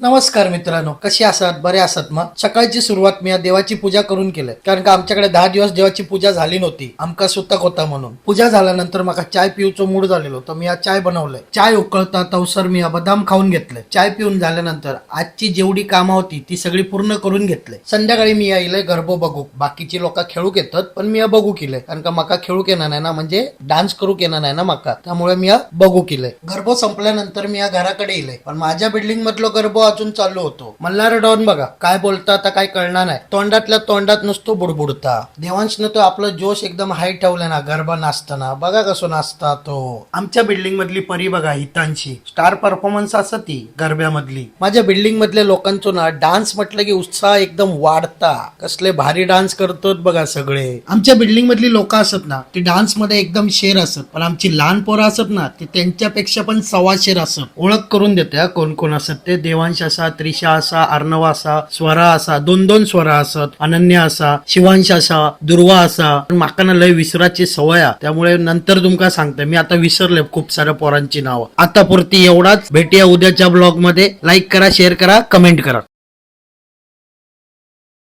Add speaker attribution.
Speaker 1: नमस्कार मित्रांनो, कशी आसात? बरे आसात? मग सकाळची सुरुवात मी या देवाची पूजा करून केली, कारण का आमच्याकडे 10 दिवस देवाची पूजा झाली नव्हती. आमका सुतक होता म्हणून. पूजा झाल्यानंतर माका चाय पिऊचो मूड झालेलो, तर मी या चाय बनवलंय. चाय उकळता तवसर मी या बदाम खाऊन घेतले. चाय पिऊन झाल्यानंतर आजची जेवढी कामं होती ती सगळी पूर्ण करून घेतले. संध्याकाळी मी यायलंय गरबो बघू. बाकीची लोक खेळू येतात, पण मी या बघू केलंय, कारण का माका खेळू केना नाही ना, म्हणजे डान्स करू केना नाही ना माका, त्यामुळे मी या बघू केलंय. गरबो संपल्यानंतर मी या घराकडे येईलय, पण माझ्या बिल्डिंग मधलो गरबो अजून चालू होतो. मल्हार डॉन बघा काय बोलता आता काय कळणार नाही, तोंडातल्या तोंडात नुसतो बुडबुडता. देवांशनं तो आपलं जोश एकदम हाय ठेवलं ना गरबा नाचताना. बघा कसो नाचता तो. आमच्या बिल्डिंग मधली परी बघा हितांशी स्टार परफॉर्मन्स असत ती गरब्यामधली. माझ्या बिल्डिंग मधल्या लोकांचो ना डान्स म्हटलं की उत्साह एकदम वाढता. कसले भारी डान्स करतात बघा सगळे. आमच्या बिल्डिंग मधली लोक असत ना ती डान्स मध्ये एकदम शेर असत, पण आमची लहान पोरं असत ना ती त्यांच्यापेक्षा पण सव्वा शेर असत. ओळख करून देते कोण कोण असत ते. देवांश असा, त्रिशा असा, अर्णव असा, स्वरा असा, दोन स्वरा असत, अनन्या असा, शिवांश असा, दुर्वा असा. माका ना लय विसराची सवय आहे, त्यामुळे नंतर तुमका सांगते. मी आता विसरले खूप साऱ्या पोरांची नावं. आता पुरती एवढाच. भेटूया उद्याच्या ब्लॉग मध्ये. लाईक करा, शेअर करा, कमेंट करा.